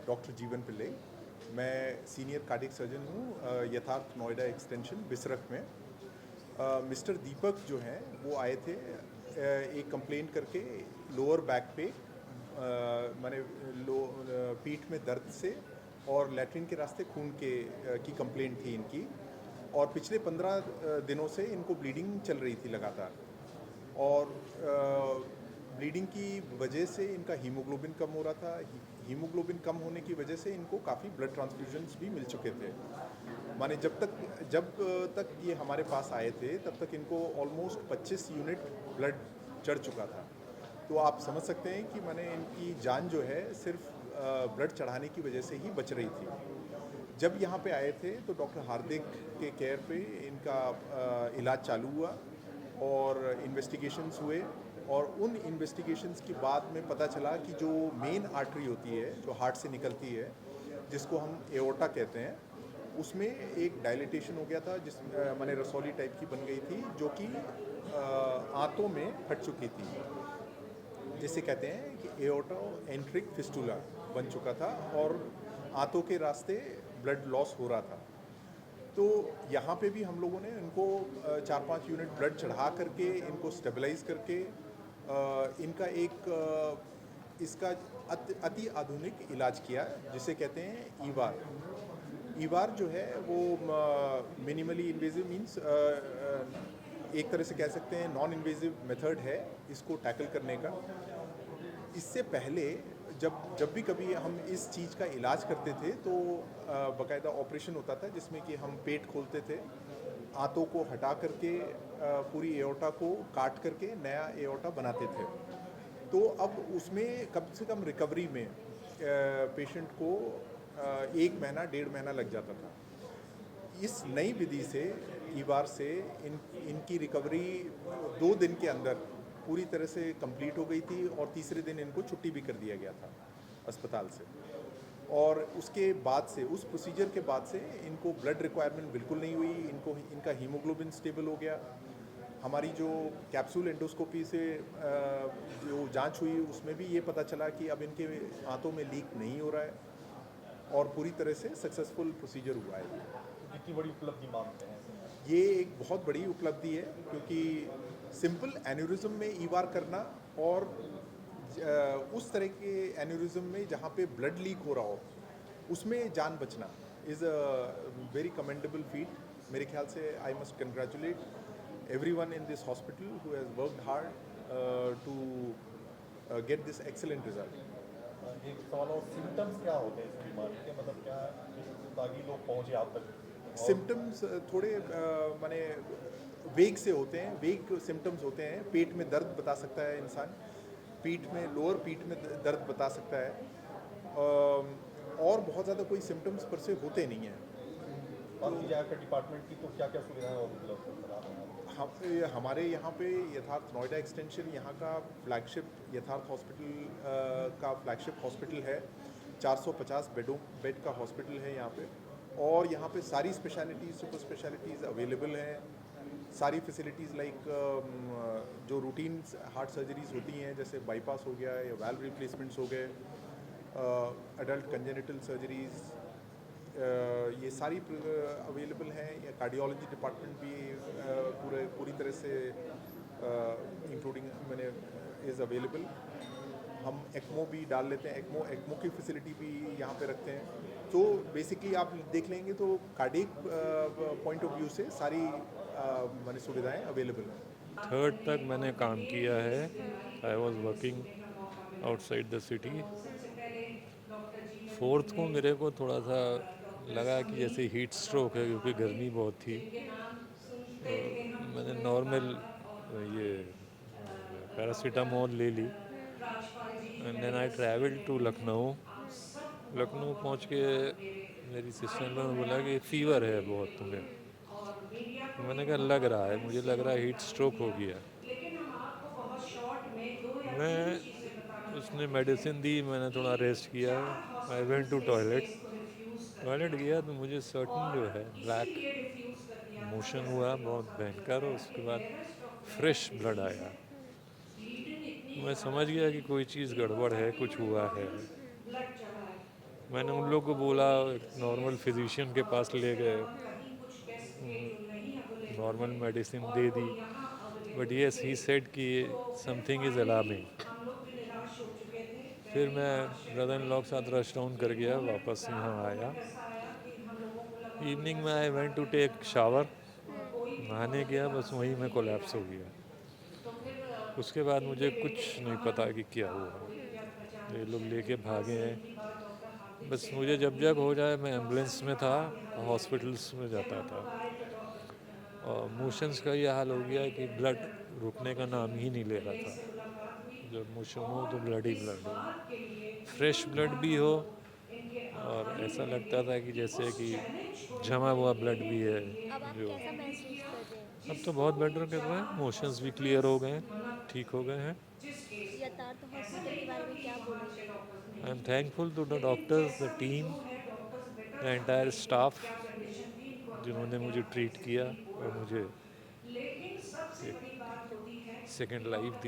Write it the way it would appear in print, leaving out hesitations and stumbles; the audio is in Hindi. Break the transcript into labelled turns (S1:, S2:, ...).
S1: डॉक्टर जीवन पिल्ले। मैं सीनियर कार्डियक सर्जन हूँ यथार्थ नोएडा एक्सटेंशन बिसरख में। मिस्टर दीपक जो हैं वो आए थे एक कंप्लेंट करके लोअर बैक पे माने लो पीठ में दर्द से और लैट्रिन के रास्ते खून की कंप्लेंट थी इनकी। और पिछले 15 दिनों से इनको ब्लीडिंग चल रही थी लगातार। और ब्लीडिंग की वजह से इनका हीमोग्लोबिन कम हो रहा था। हीमोग्लोबिन कम होने की वजह से इनको काफ़ी ब्लड ट्रांसफ्यूजन्स भी मिल चुके थे। माने जब तक ये हमारे पास आए थे तब तक इनको ऑलमोस्ट 25 यूनिट ब्लड चढ़ चुका था। तो आप समझ सकते हैं कि माने इनकी जान जो है सिर्फ ब्लड चढ़ाने की वजह से ही बच रही थी। जब यहाँ पे आए थे तो डॉक्टर हार्दिक के केयर पे इनका इलाज चालू हुआ और इन्वेस्टिगेशंस हुए। और उन इन्वेस्टिगेशंस के बाद में पता चला कि जो मेन आर्टरी होती है जो हार्ट से निकलती है जिसको हम एओर्टा कहते हैं, उसमें एक डायलिटेशन हो गया था माने रसौली टाइप की बन गई थी जो कि आंतों में फट चुकी थी, जिसे कहते हैं कि एओर्टो एंट्रिक फिस्टुला बन चुका था और आंतों के रास्ते ब्लड लॉस हो रहा था। तो यहाँ पे भी हम लोगों ने इनको 4-5 यूनिट ब्लड चढ़ा करके इनको स्टेबलाइज करके इनका एक इसका अति आधुनिक इलाज किया जिसे कहते हैं ईवार। ईवार जो है वो मिनिमली इन्वेजिव मीन्स एक तरह से कह सकते हैं नॉन इन्वेजिव मेथड है इसको टैकल करने का। इससे पहले जब जब भी कभी हम इस चीज़ का इलाज करते थे तो बाकायदा ऑपरेशन होता था जिसमें कि हम पेट खोलते थे, आंतों को हटा करके पूरी एओर्टा को काट करके नया एओर्टा बनाते थे। तो अब उसमें कम से कम रिकवरी में पेशेंट को 1 महीना 1.5 महीना लग जाता था। इस नई विधि से ईवार से इनकी रिकवरी 2 दिन के अंदर पूरी तरह से कंप्लीट हो गई थी और तीसरे दिन इनको छुट्टी भी कर दिया गया था अस्पताल से। और उसके बाद से उस प्रोसीजर के बाद से इनको ब्लड रिक्वायरमेंट बिल्कुल नहीं हुई। इनका हीमोग्लोबिन स्टेबल हो गया। हमारी जो कैप्सूल एंडोस्कोपी से जो जांच हुई उसमें भी ये पता चला कि अब इनके आंतों में लीक नहीं हो रहा है और पूरी तरह से सक्सेसफुल प्रोसीजर हुआ है।
S2: कितनी बड़ी उपलब्धि मानते हैं?
S1: ये एक बहुत बड़ी उपलब्धि है क्योंकि सिंपल एन्यूरिज्म में ईवार करना और उस तरह के एन्यूरिज्म में जहाँ पे ब्लड लीक हो रहा हो उसमें जान बचना is a very commendable feat. मेरे ख्याल से I must congratulate everyone in this hospital who has worked hard to get this excellent result.
S2: एक सवाल और, सिम्टम्स क्या होते हैं इस बीमारी के, मतलब क्या ताकि लोग पहुँचे आप तक?
S1: सिम्टम्स थोड़े माने वेग से होते हैं, वेग सिम्टम्स होते हैं। पेट में दर्द बता सकता है इंसान, पीठ में लोअर पीठ में दर्द बता सकता है और बहुत ज़्यादा कोई सिम्टम्स पर से होते नहीं हैं।
S2: बात की जाए आपके डिपार्टमेंट की तो क्या क्या सुविधाएं उपलब्ध हैं?
S1: हमारे यहाँ पे यथार्थ नोएडा एक्सटेंशन यहाँ का फ्लैगशिप यथार्थ हॉस्पिटल का फ्लैगशिप हॉस्पिटल है। 450 बेड का हॉस्पिटल है यहाँ पे और यहाँ पे सारी स्पेशलिटीज़ सुपर स्पेशलिटीज़ अवेलेबल हैं। सारी फैसिलिटीज़ लाइक जो रूटीन हार्ट सर्जरीज होती हैं जैसे बाईपास हो गया या वाल्व रिप्लेसमेंट्स हो गए, अडल्ट कंजेनिटल सर्जरीज़, ये सारी अवेलेबल हैं। या कार्डियोलॉजी डिपार्टमेंट भी पूरी तरह से इंक्लूडिंग मैंने इज़ अवेलेबल। हम एक्मो भी डाल लेते हैं, एक्मो की फैसिलिटी भी यहाँ पे रखते हैं। तो बेसिकली आप देख लेंगे तो कार्डियक पॉइंट ऑफ व्यू से सारी मैंने सुविधाएं अवेलेबल हैं।
S3: 3rd तक मैंने काम किया है। I was working outside the city. 4th को मेरे को थोड़ा सा लगा कि जैसे हीट स्ट्रोक है क्योंकि गर्मी बहुत थी। तो मैंने नॉर्मल ये पैरासीटामोल ले ली and then I travel to Lucknow. Lucknow पहुंच के मेरी सिस्टर ने बोला कि फीवर है बहुत तुम्हें। तो मैंने कहा लग रहा है, मुझे लग रहा है हीट स्ट्रोक हो गया। मैं उसने मेडिसिन दी, मैंने थोड़ा रेस्ट किया। I went to toilet. Toilet गया तो मुझे सर्टन जो है ब्लैक मोशन हुआ बहुत भयंकर और उसके बाद फ्रेश ब्लड आया। मैं समझ गया कि कोई चीज़ गड़बड़ है, कुछ हुआ है। मैंने उन लोग को बोला, एक नॉर्मल फिजिशियन के पास ले गए, normal medicine they the, but yes he said कि समथिंग इज़ अलार्मिंग। फिर मैं ब्रदर इन लॉ के साथ रश डाउन कर गया, वापस यहाँ आया। इवनिंग में I went to take shower, नहाने गया, बस वहीं में कोलैप्स हो गया। उसके बाद मुझे कुछ नहीं पता कि क्या हुआ, ये लोग लेके भागे हैं। बस मुझे जब जब हो जाए, मैं एम्बुलेंस में था, हॉस्पिटल्स में जाता था, और मोशंस का ये हाल हो गया कि ब्लड रुकने का नाम ही नहीं ले रहा था। जब मोशन हो तो ब्लड ही ब्लड हो, फ्रेश ब्लड भी हो, और ऐसा लगता था कि जैसे कि जमा हुआ ब्लड भी है।
S4: अब आप
S3: जो
S4: कैसा महसूस कर रहे हैं?
S3: अब तो बहुत बेटर कर रहे हैं, मोशंस भी क्लियर हो गए हैं, ठीक हो गए हैं।
S4: यथार्थ हॉस्पिटल के बारे में क्या बोलेंगे?
S3: I am thankful to the doctors, the team, the entire staff, जिन्होंने मुझे ट्रीट किया और मुझे एक सेकेंड लाइफ दी।